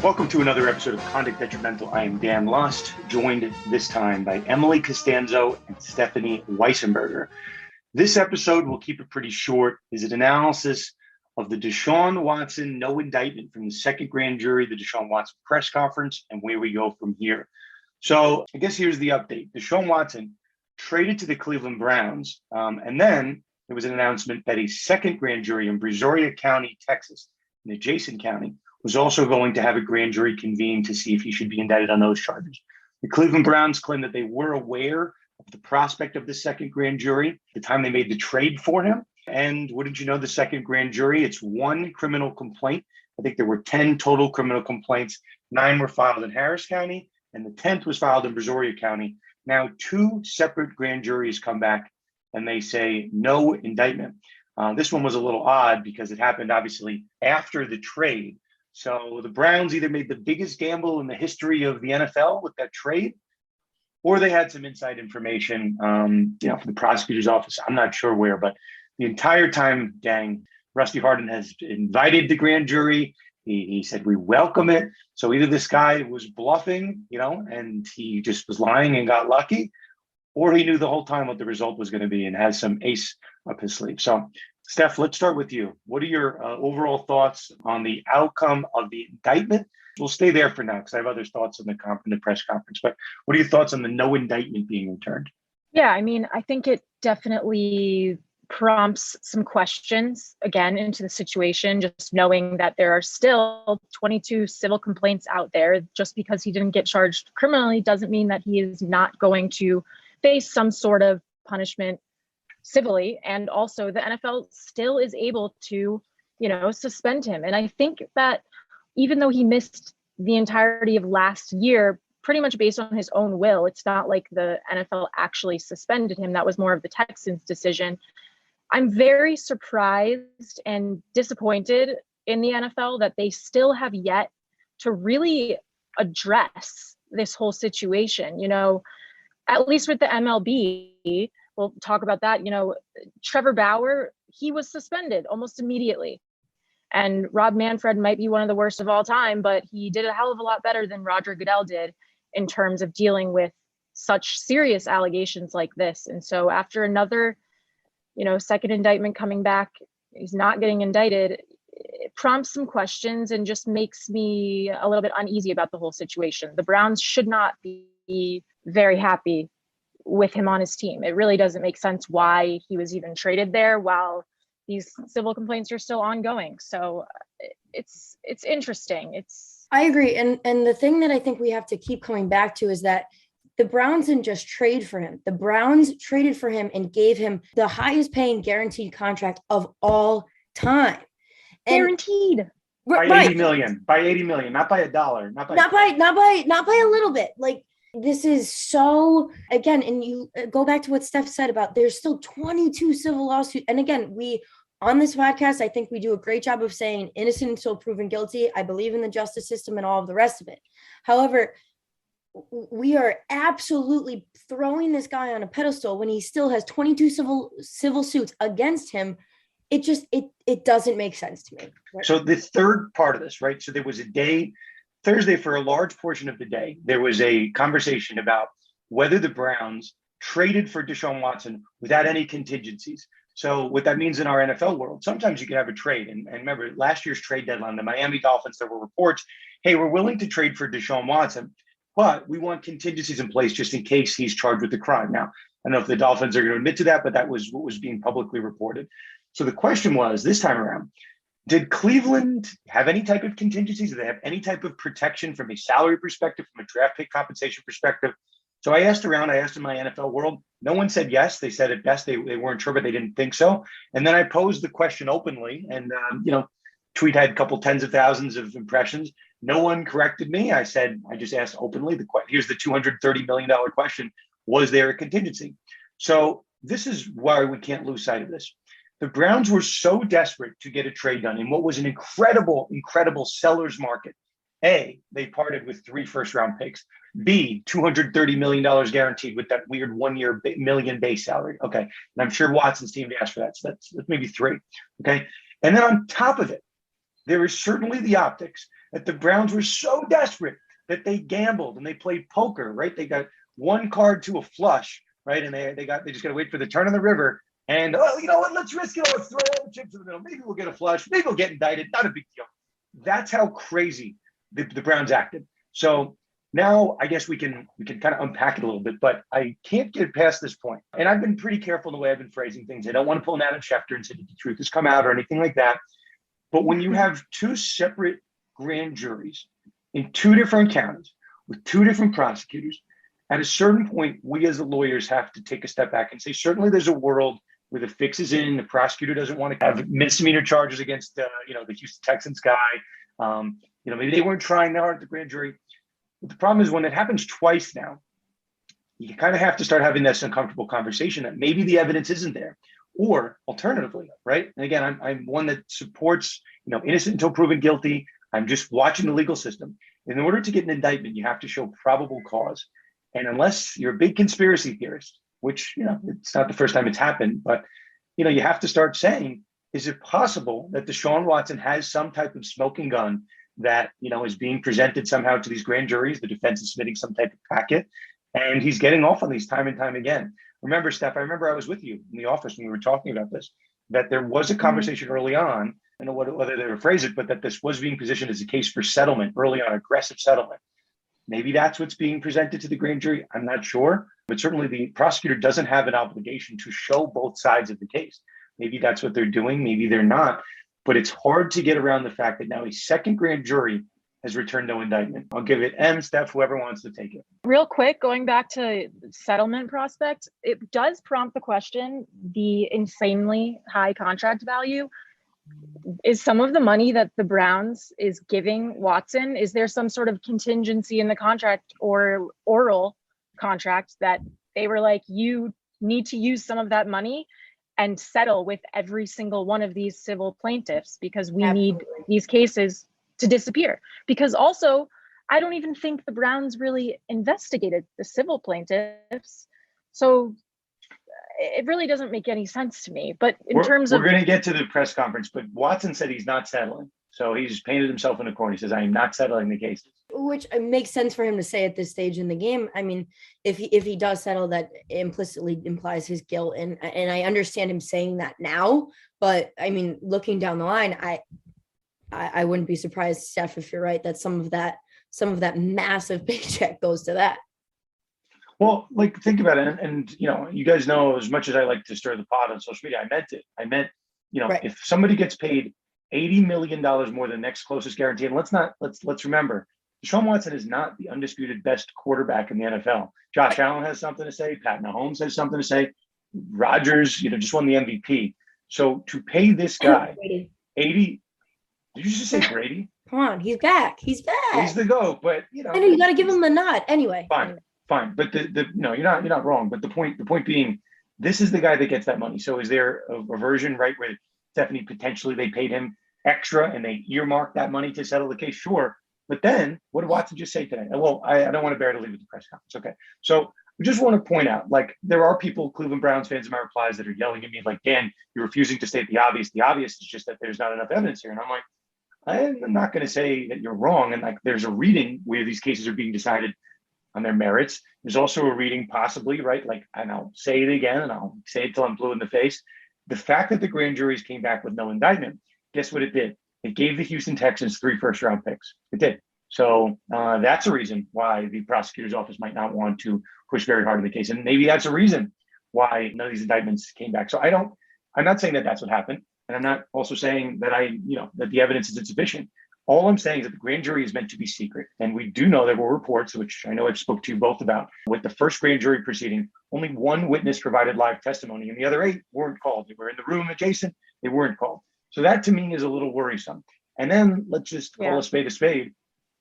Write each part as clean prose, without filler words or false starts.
Welcome to another episode of Conduct Detrimental. I am Dan Lust, joined this time by Emily Costanzo and Stephanie Weissenburger. This episode, we'll keep it pretty short, is an analysis of the Deshaun Watson no indictment from the second grand jury, the Deshaun Watson press conference, and where we go from here. So I guess here's the update. Deshaun Watson traded to the Cleveland Browns, and then there was an announcement that a second grand jury in Brazoria County, Texas, an adjacent county, was also going to have a grand jury convened to see if he should be indicted on those charges. The Cleveland Browns claim that they were aware of the prospect of the second grand jury at the time they made the trade for him. And wouldn't you know, the second grand jury, it's one criminal complaint. I think there were 10 total criminal complaints. 9 were filed in Harris County, and the 10th was filed in Brazoria County. Now, 2 separate grand juries come back and they say no indictment. This one was a little odd because it happened obviously after the trade. So the Browns either made the biggest gamble in the history of the NFL with that trade, or they had some inside information, from the prosecutor's office. I'm not sure where, but the entire time, gang, Rusty Hardin has invited the grand jury. He said, we welcome it. So either this guy was bluffing, and he just was lying and got lucky, or he knew the whole time what the result was going to be and has some ace up his sleeve. So Steph, let's start with you. What are your overall thoughts on the outcome of the indictment? We'll stay there for now because I have other thoughts in the press conference. But what are your thoughts on the no indictment being returned? Yeah, I think it definitely prompts some questions again into the situation, just knowing that there are still 22 civil complaints out there. Just because he didn't get charged criminally doesn't mean that he is not going to face some sort of punishment civilly. And also the NFL still is able to, suspend him. And I think that even though he missed the entirety of last year, pretty much based on his own will, it's not like the NFL actually suspended him. That was more of the Texans' decision. I'm very surprised and disappointed in the NFL that they still have yet to really address this whole situation. At least with the MLB, we'll talk about that. Trevor Bauer, he was suspended almost immediately. And Rob Manfred might be one of the worst of all time, but he did a hell of a lot better than Roger Goodell did in terms of dealing with such serious allegations like this. And so after another, second indictment coming back, he's not getting indicted. It prompts some questions and just makes me a little bit uneasy about the whole situation. The Browns should not be very happy with him on his team. It really doesn't make sense why he was even traded there while these civil complaints are still ongoing. So it's interesting. I agree. And the thing that I think we have to keep coming back to is that the Browns didn't just trade for him. The Browns traded for him and gave him the highest paying guaranteed contract of all time. Guaranteed. By $80 million, not by $1, not by a little bit. Like, this is so, again, and you go back to what Steph said about there's still 22 civil lawsuits. And again, on this podcast, I think we do a great job of saying innocent until proven guilty. I believe in the justice system and all of the rest of it. However, we are absolutely throwing this guy on a pedestal when he still has 22 civil suits against him. It doesn't make sense to me. Right? So the third part of this, right? So there was a day, Thursday, for a large portion of the day, there was a conversation about whether the Browns traded for Deshaun Watson without any contingencies. So what that means in our NFL world, sometimes you can have a trade. And remember, last year's trade deadline, the Miami Dolphins, there were reports, hey, we're willing to trade for Deshaun Watson, but we want contingencies in place just in case he's charged with the crime. Now, I don't know if the Dolphins are going to admit to that, but that was what was being publicly reported. So the question was, this time around, did Cleveland have any type of contingencies? Did they have any type of protection from a salary perspective, from a draft pick compensation perspective? So I asked around, I asked in my NFL world, no one said yes. They said at best they weren't sure, but they didn't think so. And then I posed the question openly and, tweet had a couple tens of thousands of impressions. No one corrected me. I just asked openly, here's the $230 million question. Was there a contingency? So this is why we can't lose sight of this. The Browns were so desperate to get a trade done in what was an incredible seller's market. A, they parted with 3 first-round picks. B, $230 million guaranteed with that weird 1-year million base salary. Okay, and I'm sure Watson's team asked for that. So that's maybe 3. Okay, and then on top of it, there is certainly the optics that the Browns were so desperate that they gambled and they played poker, right? They got one card to a flush, right? And they just got to wait for the turn of the river. And, oh, you know what? Let's risk it. Let's throw all the chips in the middle. Maybe we'll get a flush. Maybe we'll get indicted. Not a big deal. That's how crazy the Browns acted. So now I guess we can kind of unpack it a little bit, but I can't get past this point. And I've been pretty careful in the way I've been phrasing things. I don't want to pull an Adam Schefter and say that the truth has come out or anything like that. But when you have two separate grand juries in two different counties with two different prosecutors, at a certain point, we as the lawyers have to take a step back and say, certainly there's a world where the fix is in, the prosecutor doesn't want to have misdemeanor charges against, the Houston Texans guy. Maybe they weren't trying that hard at the grand jury. But the problem is when it happens twice now, you kind of have to start having this uncomfortable conversation that maybe the evidence isn't there. Or alternatively, right? And again, I'm one that supports, innocent until proven guilty. I'm just watching the legal system. In order to get an indictment, you have to show probable cause. And unless you're a big conspiracy theorist, which, it's not the first time it's happened, but, you have to start saying, is it possible that Deshaun Watson has some type of smoking gun that, is being presented somehow to these grand juries? The defense is submitting some type of packet, and he's getting off on these time and time again. Remember, Steph, I remember I was with you in the office when we were talking about this, that there was a conversation early on, I don't know whether they rephrase it, but that this was being positioned as a case for settlement early on, aggressive settlement. Maybe that's what's being presented to the grand jury. I'm not sure, but certainly the prosecutor doesn't have an obligation to show both sides of the case. Maybe that's what they're doing. Maybe they're not, but it's hard to get around the fact that now a second grand jury has returned no indictment. I'll give it Steph, whoever wants to take it. Real quick, going back to settlement prospect, it does prompt the question, the insanely high contract value. Is some of the money that the Browns is giving Watson, is there some sort of contingency in the contract or oral contract that they were like, you need to use some of that money and settle with every single one of these civil plaintiffs because we need these cases to disappear? Because also, I don't even think the Browns really investigated the civil plaintiffs. So it really doesn't make any sense to me. But we're going to get to the press conference, but Watson said he's not settling. So he's painted himself in a corner. He says, I am not settling the cases. Which makes sense for him to say at this stage in the game. I mean, if he does settle, that implicitly implies his guilt. And I understand him saying that now, but I mean, looking down the line, I wouldn't be surprised, Steph, if you're right, that some of that massive paycheck goes to that. Well, think about it. And you guys know, as much as I like to stir the pot on social media, I meant it. I meant, right. If somebody gets paid $80 million more than the next closest guarantee, and let's remember, Deshaun Watson is not the undisputed best quarterback in the NFL. Josh Allen has something to say. Pat Mahomes has something to say. Rodgers, just won the MVP. So to pay this guy 80, did you just say Brady? Come on, he's back. He's the GOAT, but I know you got to give him the nod anyway. Fine, but you're not wrong. But the point being, this is the guy that gets that money. So is there a version, right, where Stephanie potentially they paid him extra and they earmarked that money to settle the case? Sure, but then what did Watson just say today? Well, I don't want to bear to leave at the press conference. Okay, so we just want to point out, there are people, Cleveland Browns fans in my replies, that are yelling at me like, Dan, you're refusing to state the obvious. The obvious is just that there's not enough evidence here, and I'm like, I'm not going to say that you're wrong. And there's a reading where these cases are being decided on their merits. There's also a reading possibly, right? And I'll say it again, and I'll say it till I'm blue in the face. The fact that the grand juries came back with no indictment, guess what it did? It gave the Houston Texans 3 first-round picks. It did. So that's a reason why the prosecutor's office might not want to push very hard in the case. And maybe that's a reason why none of these indictments came back. So I'm not saying that that's what happened. And I'm not also saying that that the evidence is insufficient. All I'm saying is that the grand jury is meant to be secret. And we do know there were reports, which I know I've spoke to you both about, with the first grand jury proceeding, only one witness provided live testimony and the other 8 weren't called. They were in the room adjacent. They weren't called. So that to me is a little worrisome. And then let's just call a spade a spade.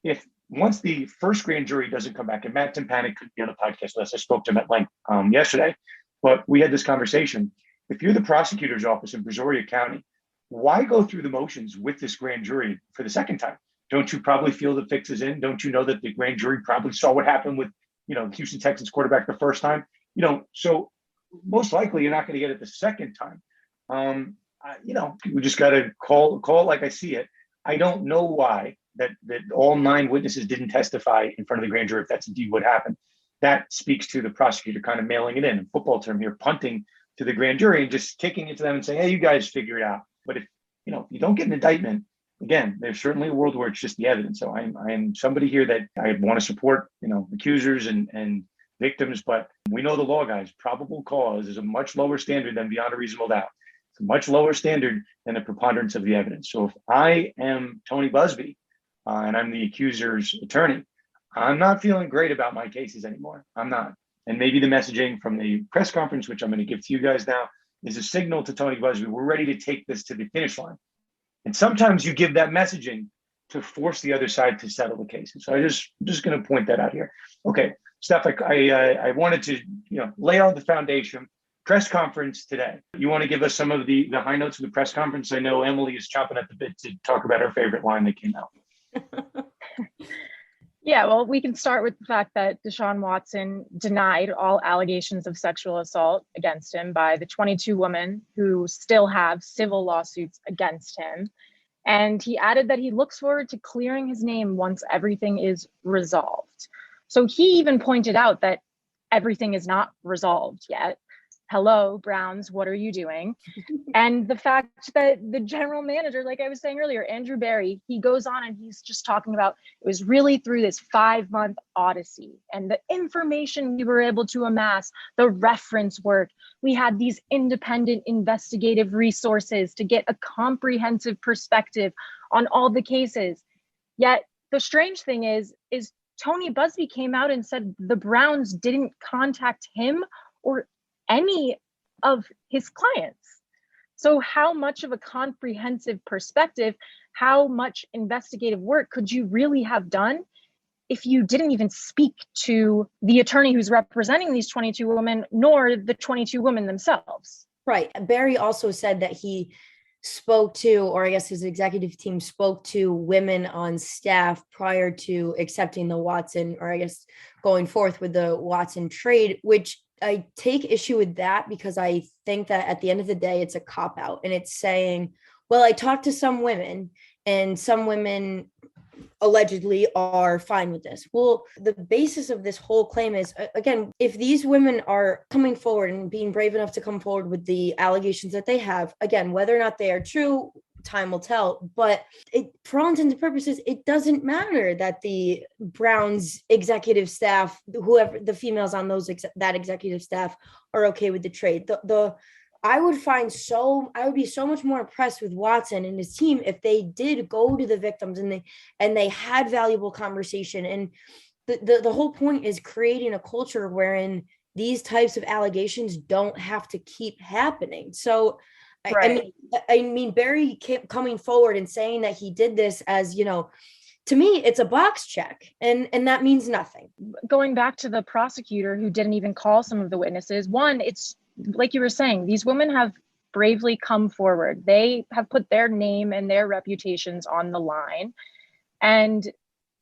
If once the first grand jury doesn't come back, and Matt Timpanic couldn't be on the podcast with us, I spoke to him at length yesterday, but we had this conversation. If you're the prosecutor's office in Brazoria County, why go through the motions with this grand jury for the second time? Don't you probably feel the fix is in? Don't you know that the grand jury probably saw what happened with, Houston Texans quarterback the first time? So most likely you're not going to get it the second time. We just got to call it like I see it. I don't know why that all 9 witnesses didn't testify in front of the grand jury, if that's indeed what happened, that speaks to the prosecutor kind of mailing it in football term here, punting to the grand jury and just kicking it to them and saying, hey, you guys figure it out. But if you don't get an indictment, again, there's certainly a world where it's just the evidence. So I am somebody here that I want to support, accusers and victims, but we know the law, guys. Probable cause is a much lower standard than beyond a reasonable doubt. It's a much lower standard than the preponderance of the evidence. So if I am Tony Busby and I'm the accuser's attorney, I'm not feeling great about my cases anymore. I'm not. And maybe the messaging from the press conference, which I'm going to give to you guys now, is a signal to Tony Busby, we're ready to take this to the finish line. And sometimes you give that messaging to force the other side to settle the case. And so I'm just going to point that out here. Okay, Steph, I wanted to lay out the foundation. Press conference today. You want to give us some of the high notes of the press conference? I know Emily is chomping at the bit to talk about her favorite line that came out. Yeah, well, we can start with the fact that Deshaun Watson denied all allegations of sexual assault against him by the 22 women who still have civil lawsuits against him. And he added that he looks forward to clearing his name once everything is resolved. So he even pointed out that everything is not resolved yet. Hello, Browns, what are you doing? And the fact that the general manager, like I was saying earlier, Andrew Berry, he goes on and he's just talking about it was really through this 5-month odyssey and the information we were able to amass, the reference work. We had these independent investigative resources to get a comprehensive perspective on all the cases. Yet the strange thing is Tony Busby came out and said the Browns didn't contact him or any of his clients. So how much of a comprehensive perspective, how much investigative work could you really have done if you didn't even speak to the attorney who's representing these 22 women, nor the 22 women themselves? Right. Barry also said that he spoke to, or I guess his executive team spoke to women on staff prior to accepting the Watson, or I guess going forth with the Watson trade, which I take issue with that because I think that at the end of the day, it's a cop-out and it's saying, well, I talked to some women and some women allegedly are fine with this. Well, the basis of this whole claim is, again, if these women are coming forward and being brave enough to come forward with the allegations that they have, again, whether or not they are true, time will tell, but for all intents and purposes, it doesn't matter that the Browns executive staff, whoever the females on that executive staff, are okay with the trade. I would be so much more impressed with Watson and his team if they did go to the victims and they had valuable conversation. And the whole point is creating a culture wherein these types of allegations don't have to keep happening. So right. I mean, Barry kept coming forward and saying that he did this as, to me, it's a box check and that means nothing. Going back to the prosecutor who didn't even call some of the witnesses, one, it's like you were saying, these women have bravely come forward. They have put their name and their reputations on the line. And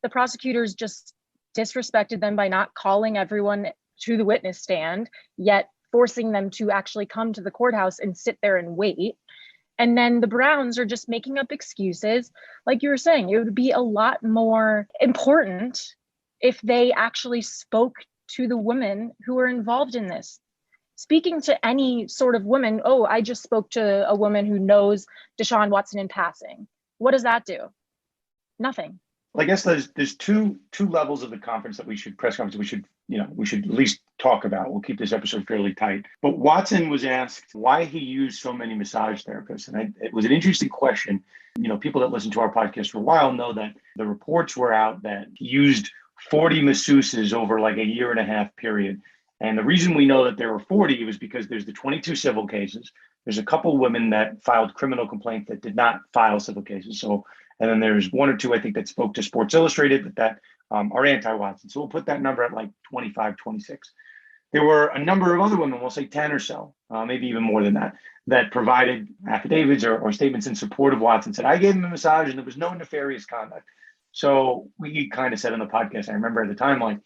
the prosecutors just disrespected them by not calling everyone to the witness stand, yet forcing them to actually come to the courthouse and sit there and wait. And then the Browns are just making up excuses. Like you were saying, it would be a lot more important if they actually spoke to the women who were involved in this. Speaking to any sort of woman, oh, I just spoke to a woman who knows Deshaun Watson in passing. What does that do? Nothing. Well, I guess there's two levels of the conference that we should at least talk about. We'll keep this episode fairly tight. But Watson was asked why he used so many massage therapists. And it was an interesting question. People that listen to our podcast for a while know that the reports were out that he used 40 masseuses over like a 1.5 year period. And the reason we know that there were 40 was because there's the 22 civil cases. There's a couple of women that filed criminal complaints that did not file civil cases. And then there's 1 or 2, I think, that spoke to Sports Illustrated that are anti-Watson. So we'll put that number at like 25, 26. There were a number of other women, we'll say 10 or so, maybe even more than that provided affidavits or statements in support of Watson, said, I gave him a massage and there was no nefarious conduct. So we kind of said on the podcast, I remember at the time, like,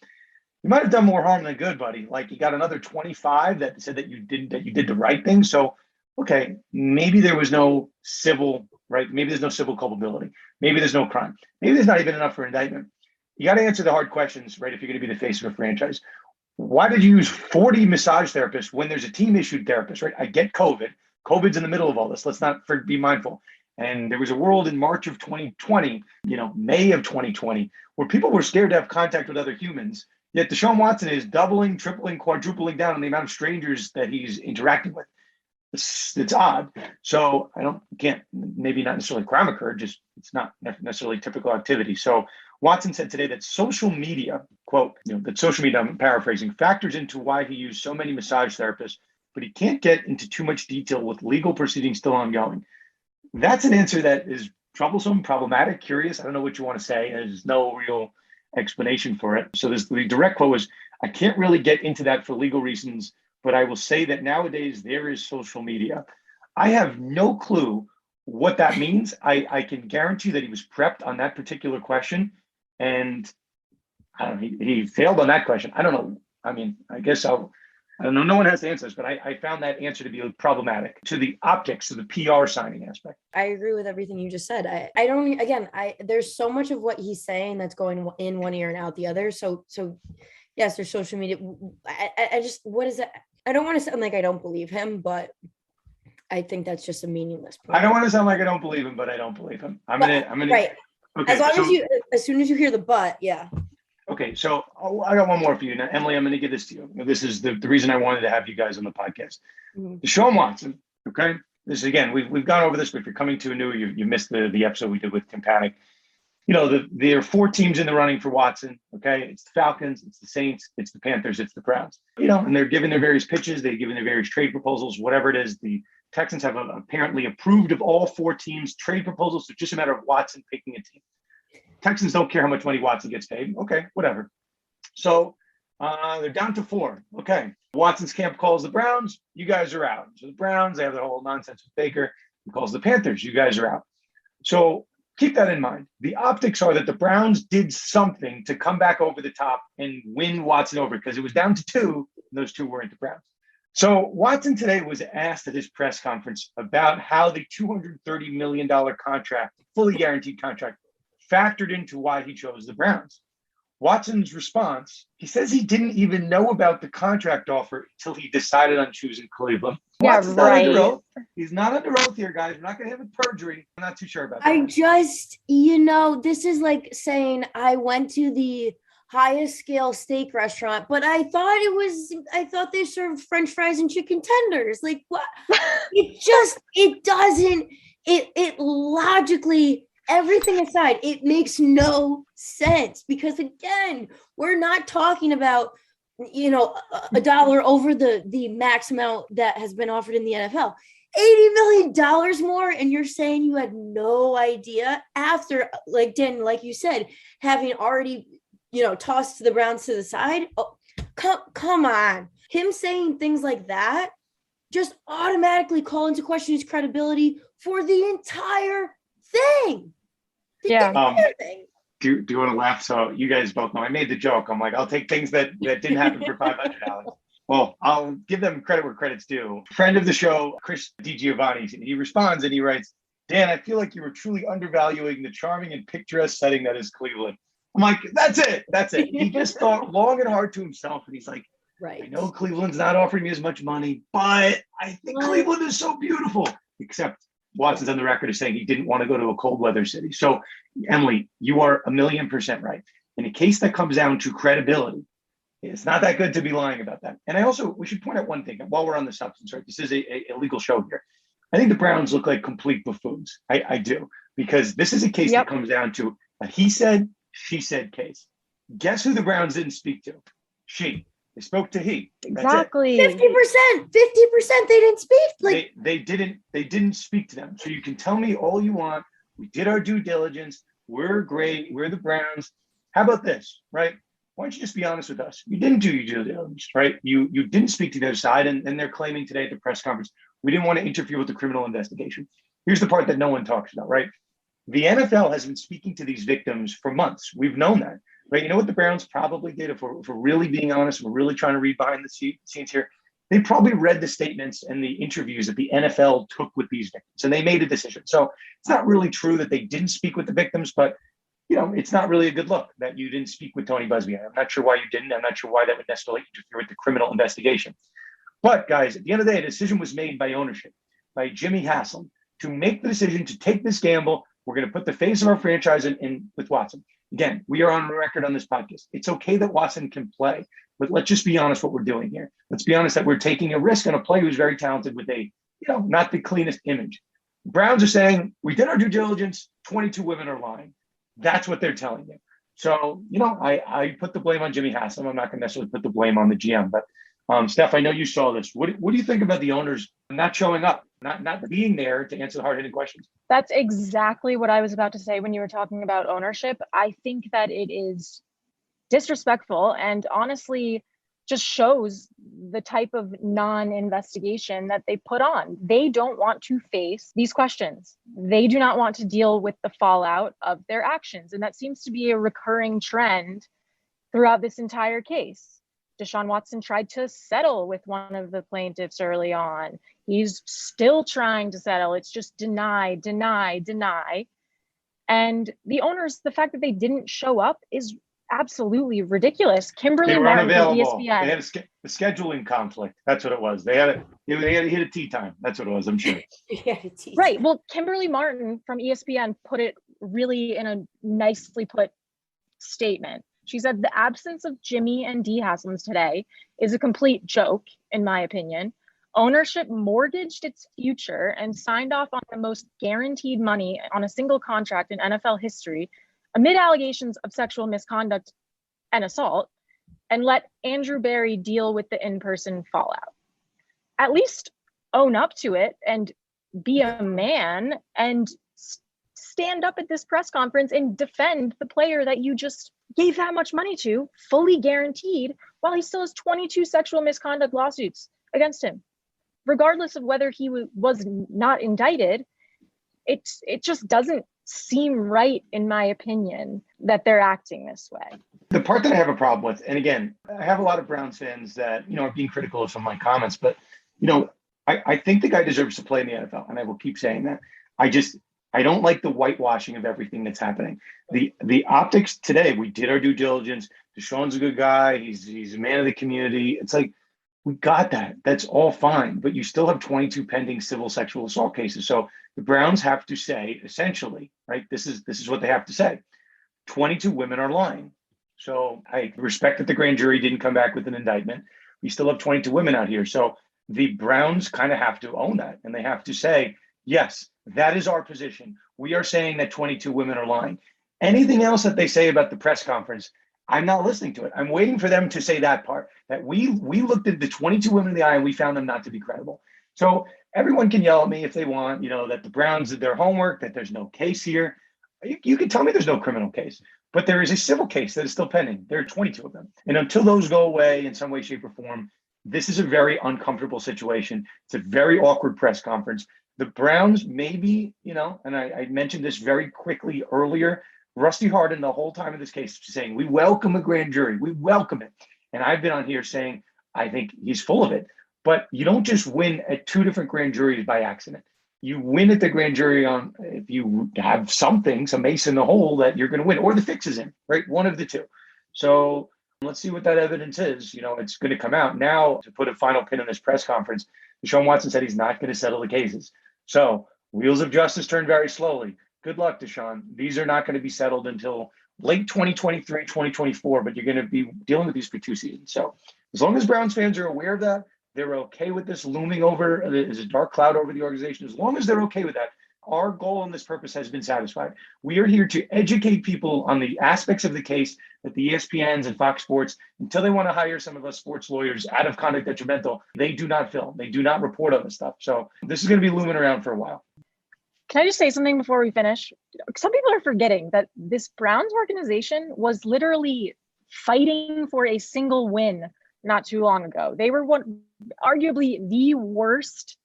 you might have done more harm than good, buddy. Like you got another 25 that said that you did the right thing. So, okay, maybe there was no civil right? Maybe there's no civil culpability. Maybe there's no crime. Maybe there's not even enough for indictment. You got to answer the hard questions, right? If you're going to be the face of a franchise. Why did you use 40 massage therapists when there's a team issued therapist, right? I get COVID. COVID's in the middle of all this. Let's not be mindful. And there was a world in March of 2020, May of 2020, where people were scared to have contact with other humans. Yet Deshaun Watson is doubling, tripling, quadrupling down on the amount of strangers that he's interacting with. It's odd. So can't maybe not necessarily crime occurred, just it's not necessarily typical activity. So Watson said today that social media, quote, that social media, I'm paraphrasing, factors into why he used so many massage therapists, but he can't get into too much detail with legal proceedings still ongoing. That's an answer that is troublesome, problematic, curious. I don't know what you want to say. There's no real explanation for it. So the direct quote was, I can't really get into that for legal reasons, but I will say that nowadays there is social media. I have no clue what that means. I can guarantee that he was prepped on that particular question. And I don't know, he failed on that question. I don't know. I mean, I don't know. No one has to answer this, but I found that answer to be problematic to the optics, to the PR signing aspect. I agree with everything you just said. There's so much of what he's saying that's going in one ear and out the other. So yes, there's social media. What is that? I don't want to sound like I don't believe him, but I think that's just a meaningless point. I don't want to sound like I don't believe him, but I don't believe him. I'm gonna right. Okay, as soon as you hear the but, yeah. Okay, so I got one more for you. Now, Emily, I'm going to give this to you. This is the reason I wanted to have you guys on the podcast. Mm-hmm. Deshaun Watson, okay? This is, again, we've gone over this, but if you're coming to a new, you missed the episode we did with Tim Panic. There are 4 teams in the running for Watson, okay? It's the Falcons, it's the Saints, it's the Panthers, it's the Browns. And they're giving their various pitches, they're giving their various trade proposals, whatever it is. The Texans have apparently approved of all 4 teams' trade proposals. So it's just a matter of Watson picking a team. Texans don't care how much money Watson gets paid. Okay, whatever. So they're down to 4. Okay. Watson's camp calls the Browns. You guys are out. So the Browns, they have their whole nonsense with Baker. He calls the Panthers. You guys are out. So keep that in mind. The optics are that the Browns did something to come back over the top and win Watson over because it was down to 2. And those 2 weren't the Browns. So Watson today was asked at his press conference about how the $230 million contract, fully guaranteed contract, factored into why he chose the Browns. Watson's response, he says he didn't even know about the contract offer until he decided on choosing Cleveland. Yeah, Watson's not under oath. He's not under oath here, guys. We're not going to have a perjury. I'm not too sure about that. This is like saying I went to the highest scale steak restaurant, but I thought they served French fries and chicken tenders. Like what? It logically, everything aside, it makes no sense because again, we're not talking about, a dollar over the max amount that has been offered in the NFL. $80 million more, and you're saying you had no idea after, like Dan, like you said, having already, tossed the Browns to the side. Oh, come on. Him saying things like that just automatically call into question his credibility for the entire thing. Do you want to laugh? So you guys both know I made the joke. I'm like, I'll take things that didn't happen for $500. Well, I'll give them credit where credit's due. Friend of the show, Chris DiGiovanni, he responds and he writes, Dan, I feel like you were truly undervaluing the charming and picturesque setting that is Cleveland. I'm like, that's it. He just thought long and hard to himself. And he's like, right. I know Cleveland's not offering me as much money, but I think Cleveland is so beautiful. Except Watson's on the record as saying he didn't want to go to a cold weather city. So, Emily, you are 1,000,000% right. In a case that comes down to credibility, it's not that good to be lying about that. And we should point out one thing while we're on the substance, right? This is a legal show here. I think the Browns look like complete buffoons. I do, because this is a case that comes down to a he said, she said case. Guess who the Browns didn't speak to? She. They spoke to he. Exactly. 50%. 50% they didn't speak. They didn't speak to them. So you can tell me all you want. We did our due diligence. We're great. We're the Browns. How about this, right? Why don't you just be honest with us? You didn't do your due diligence, right? You didn't speak to their side, and they're claiming today at the press conference, we didn't want to interfere with the criminal investigation. Here's the part that no one talks about, right? The NFL has been speaking to these victims for months. We've known that, right? You know what the Browns probably did, if we're really being honest, we're really trying to read behind the scenes here? they probably read the statements and the interviews that the NFL took with these victims, and they made a decision. So it's not really true that they didn't speak with the victims, but it's not really a good look that you didn't speak with Tony Busby. I'm not sure why you didn't. I'm not sure why that would necessarily interfere with the criminal investigation. But guys, at the end of the day, a decision was made by ownership, by Jimmy Haslam, to make the decision to take this gamble. We're going to put the face of our franchise in with Watson. Again, we are on record on this podcast. It's okay that Watson can play, but let's just be honest what we're doing here. Let's be honest that we're taking a risk on a player who's very talented with a, not the cleanest image. Browns are saying, we did our due diligence, 22 women are lying. That's what they're telling you. So, I put the blame on Jimmy Haslam. I'm not going to necessarily put the blame on the GM, but Steph, I know you saw this. What do you think about the owners not showing up, not being there to answer the hard-hitting questions? That's exactly what I was about to say when you were talking about ownership. I think that it is disrespectful and honestly just shows the type of non-investigation that they put on. They don't want to face these questions. They do not want to deal with the fallout of their actions. And that seems to be a recurring trend throughout this entire case. Deshaun Watson tried to settle with one of the plaintiffs early on. He's still trying to settle. It's just deny, deny, deny. And the owners, the fact that they didn't show up is absolutely ridiculous. Kimberly They were Martin from unavailable. ESPN. They had a scheduling conflict. That's what it was. They had to hit a tea time. That's what it was, I'm sure. Right. Well, Kimberly Martin from ESPN put it really in a nicely put statement. She said the absence of Jimmy and Dee Haslams today is a complete joke, in my opinion. Ownership mortgaged its future and signed off on the most guaranteed money on a single contract in NFL history amid allegations of sexual misconduct and assault, and let Andrew Berry deal with the in-person fallout. At least own up to it and be a man and stand up at this press conference and defend the player that you just gave that much money to, fully guaranteed, while he still has 22 sexual misconduct lawsuits against him. Regardless of whether he was not indicted, it just doesn't seem right, in my opinion, that they're acting this way. The part that I have a problem with, and again, I have a lot of Browns fans that, are being critical of some of my comments, but, I think the guy deserves to play in the NFL, and I will keep saying that. I don't like the whitewashing of everything that's happening. The optics today, we did our due diligence. Deshaun's a good guy. He's a man of the community. It's like, we got that. That's all fine. But you still have 22 pending civil sexual assault cases. So the Browns have to say, essentially, right, this is what they have to say. 22 women are lying. So I respect that the grand jury didn't come back with an indictment. We still have 22 women out here. So the Browns kind of have to own that. And they have to say, yes, that is our position. We are saying that 22 women are lying. Anything else that they say about the press conference, I'm not listening to it. I'm waiting for them to say that part, that we looked at the 22 women in the eye and we found them not to be credible. So everyone can yell at me if they want, that the Browns did their homework, that there's no case here. You can tell me there's no criminal case, but there is a civil case that is still pending. There are 22 of them. And until those go away in some way, shape, or form, this is a very uncomfortable situation. It's a very awkward press conference. The Browns maybe, and I mentioned this very quickly earlier, Rusty Hardin, the whole time of this case, saying, we welcome a grand jury. We welcome it. And I've been on here saying, I think he's full of it. But you don't just win at two different grand juries by accident. You win at the grand jury on if you have something, some ace in the hole that you're going to win, or the fix is in, right? One of the two. So let's see what that evidence is. It's going to come out. Now, to put a final pin in this press conference, Deshaun Watson said he's not going to settle the cases. So wheels of justice turn very slowly. Good luck, Deshaun. These are not going to be settled until late 2023, 2024, but you're going to be dealing with these for 2 seasons. So as long as Browns fans are aware of that, they're okay with this looming over, there's a dark cloud over the organization. As long as they're okay with that, our goal and this purpose has been satisfied. We are here to educate people on the aspects of the case that the ESPNs and Fox Sports, until they want to hire some of us sports lawyers out of conduct detrimental, they do not film. They do not report on this stuff. So this is going to be looming around for a while. Can I just say something before we finish? Some people are forgetting that this Browns organization was literally fighting for a single win not too long ago. They were arguably the worst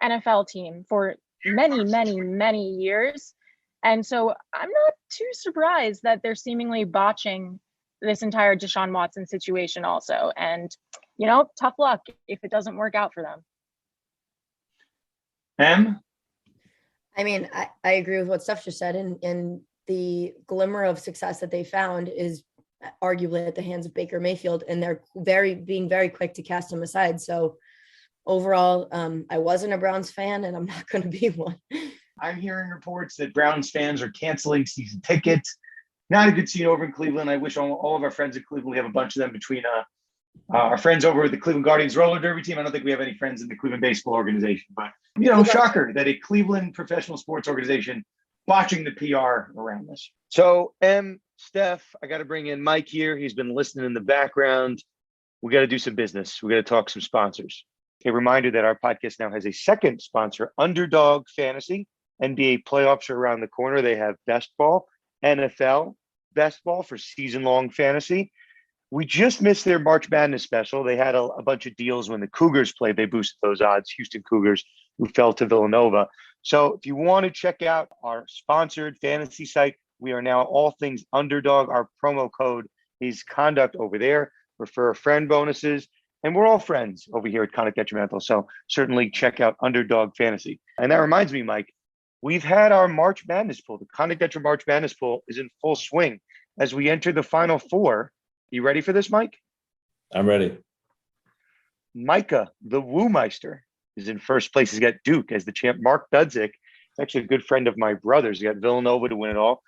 NFL team for many, many, many years. And so I'm not too surprised that they're seemingly botching this entire Deshaun Watson situation also. And tough luck if it doesn't work out for them. I mean, I agree with what Steph just said, and the glimmer of success that they found is arguably at the hands of Baker Mayfield, and they're being very quick to cast him aside. So overall, I wasn't a Browns fan, and I'm not going to be one. I'm hearing reports that Browns fans are canceling season tickets. Not a good scene over in Cleveland. I wish all of our friends in Cleveland, we have a bunch of them between our friends over at the Cleveland Guardians roller derby team. I don't think we have any friends in the Cleveland baseball organization, but shocker that a Cleveland professional sports organization botching the PR around this. So, Steph, I got to bring in Mike here. He's been listening in the background. We got to do some business. We got to talk some sponsors. A reminder that our podcast now has a second sponsor, Underdog Fantasy. NBA playoffs are around the corner. They have best ball, NFL best ball for season-long fantasy. We just missed their March Madness special. They had a bunch of deals when the Cougars played. They boosted those odds, Houston Cougars, who fell to Villanova. So if you want to check out our sponsored fantasy site, we are now all things Underdog. Our promo code is Conduct over there. Refer a friend bonuses. And we're all friends over here at Conduct Detrimental. So certainly check out Underdog Fantasy. And that reminds me, Mike, we've had our March Madness pool. The Conduct Detrimental March Madness pool is in full swing as we enter the Final Four. You ready for this, Mike? I'm ready. Micah, the Woomeister, is in first place. He's got Duke as the champ. Mark Dudzik, he's actually a good friend of my brother's. He got Villanova to win it all.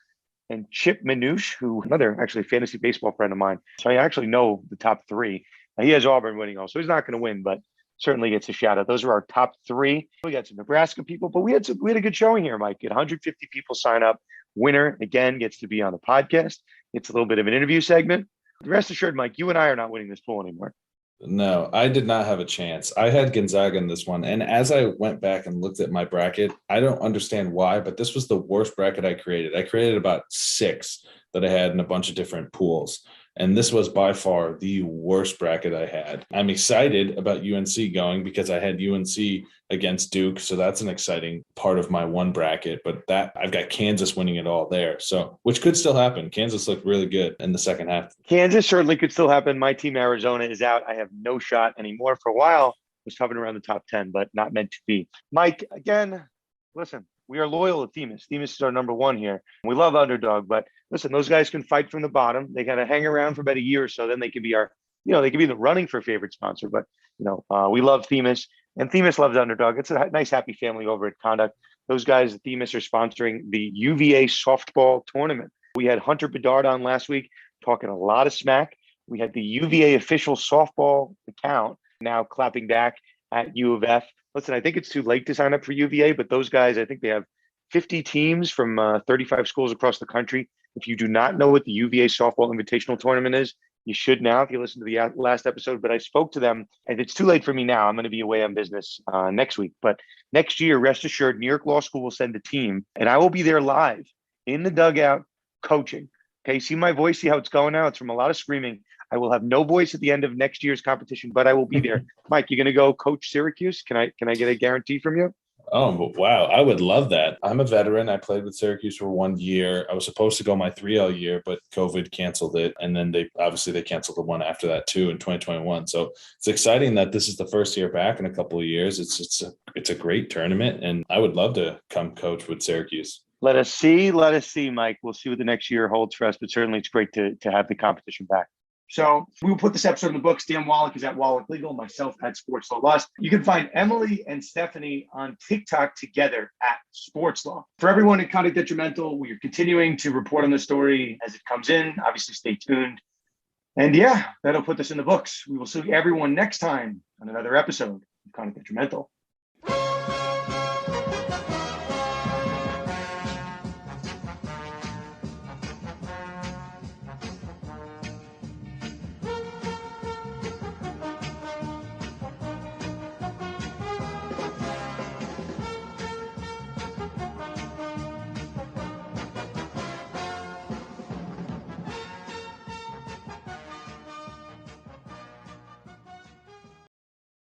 And Chip Manouche, who another actually fantasy baseball friend of mine. So I actually know the top three. He has Auburn winning also. He's not going to win, but certainly gets a shout out. Those are our top three. We got some Nebraska people, but we had a good showing here, Mike. 150 people sign up. Winner, again, gets to be on the podcast. It's a little bit of an interview segment. Rest assured, Mike, you and I are not winning this pool anymore. No, I did not have a chance. I had Gonzaga in this one. And as I went back and looked at my bracket, I don't understand why, but this was the worst bracket I created. I created about 6 that I had in a bunch of different pools. And this was by far the worst bracket I had. I'm excited about UNC going because I had UNC against Duke. So that's an exciting part of my one bracket. But that I've got Kansas winning it all there. So which could still happen. Kansas looked really good in the second half. Kansas certainly could still happen. My team, Arizona, is out. I have no shot anymore. For a while, was hovering around the top 10, but not meant to be. Mike, again, listen, we are loyal to Themis. Themis is our number one here. We love Underdog, but listen, those guys can fight from the bottom. They kind of hang around for about a year or so. Then they can be they can be the running for favorite sponsor. But, we love Themis, and Themis loves Underdog. It's a nice, happy family over at Conduct. Those guys at Themis are sponsoring the UVA softball tournament. We had Hunter Bedard on last week talking a lot of smack. We had the UVA official softball account now clapping back at U of F. Listen, I think it's too late to sign up for UVA, but those guys, I think they have 50 teams from 35 schools across the country. If you do not know what the UVA softball invitational tournament is, you should now if you listen to the last episode. But I spoke to them, and it's too late for me now. I'm going to be away on business next week. But next year, rest assured, New York Law School will send a team, and I will be there live in the dugout coaching. Okay, see my voice, see how it's going now? It's from a lot of screaming. I will have no voice at the end of next year's competition, but I will be there. Mike, you're going to go coach Syracuse? Can I get a guarantee from you? Oh, wow. I would love that. I'm a veteran. I played with Syracuse for 1 year. I was supposed to go my 3L year, but COVID canceled it. And then they canceled the one after that too in 2021. So it's exciting that this is the first year back in a couple of years. It's a great tournament, and I would love to come coach with Syracuse. Let us see, Mike. We'll see what the next year holds for us, but certainly it's great to have the competition back. So we will put this episode in the books. Dan Wallach is at Wallach Legal, myself at Sports Law Lust. You can find Emily and Stephanie on TikTok together at Sports Law. For everyone at Conduct Detrimental, we are continuing to report on the story as it comes in. Obviously, stay tuned. And yeah, that'll put this in the books. We will see everyone next time on another episode of Conduct Detrimental.